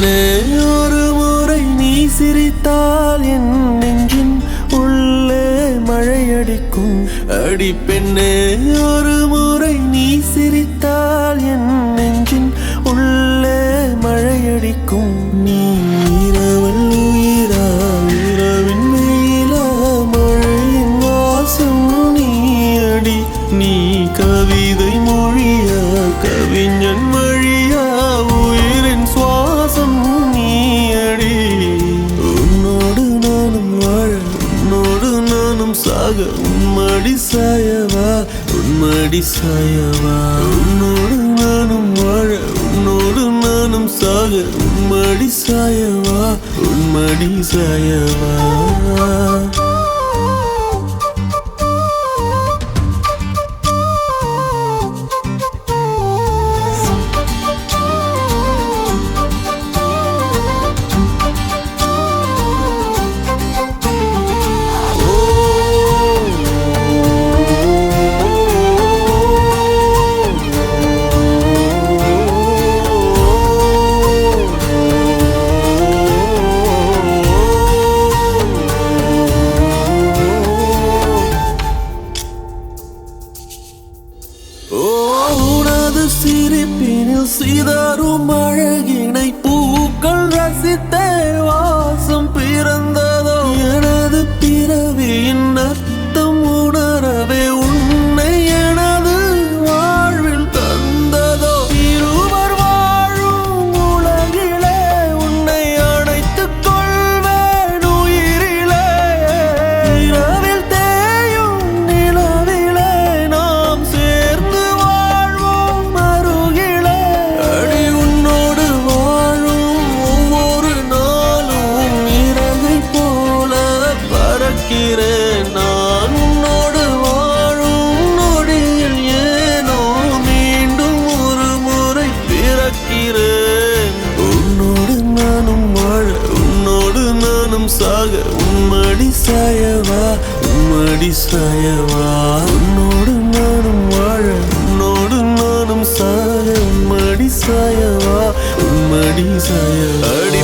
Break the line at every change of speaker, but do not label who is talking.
பெண்ணே ஒரு முறை நீ சிரித்தால் என் நெஞ்சின் உள்ளே மழையடிக்கும். அடி பெண்ணே ஒரு முறை நீ சிரித்தால் என் நெஞ்சின் உள்ளே மழையடிக்கும். நீ இரவல் உயிரா இரவின் வெயிலா மழையின் வாசம் நீ அடி. நீ கவிதை மொழியா கவிஞன் வழியா உயிரின் சுவாசம் நீ அடி. உன்னோடு நானும் வாழ உன்னோடு நானும் சாக உன்மடி சாயவா உன்மடி சாயவா. உன்னோடு நானும் வாழ உன்னோடு நானும் சாக உன்மடி சாயவா உன்மடி சாயவா. உனது சிரிப்பினில் சிதறும் அழகினை பூக்கள் ரசித்தே வாசம் பிறந்ததோ. எனது பிறவியின் அர்த்தம் உணரவே உன்னை எனது வாழ்வில் தந்ததோ. இருவர் வாழும் உலகிலே உன்னை அணைத்துக் கொள்வேன் உயிரிலே. இரவில் தேயும் நிலவிலே நாம் சேர்ந்து வாழ்வோம் அருகிலே. அடி உன்னோடு வாழும் ஒவ்வொரு நாளும் இறகை போல பறக்கிறேன் நான். உன்னோடு வாழும் நொடியில் ஏனோ மீண்டும் ஒரு முறை பிறக்கிறேன். உன்னோடு நானும் வாழ உன்னோடு நானும் சாக உன்மடி சாயவா உன்மடி சாயவா. உன்னோடு நானும் வாழ உன்னோடு நானும் சாக உன்மடி சாயவா உன்மடி சாயவா. அடி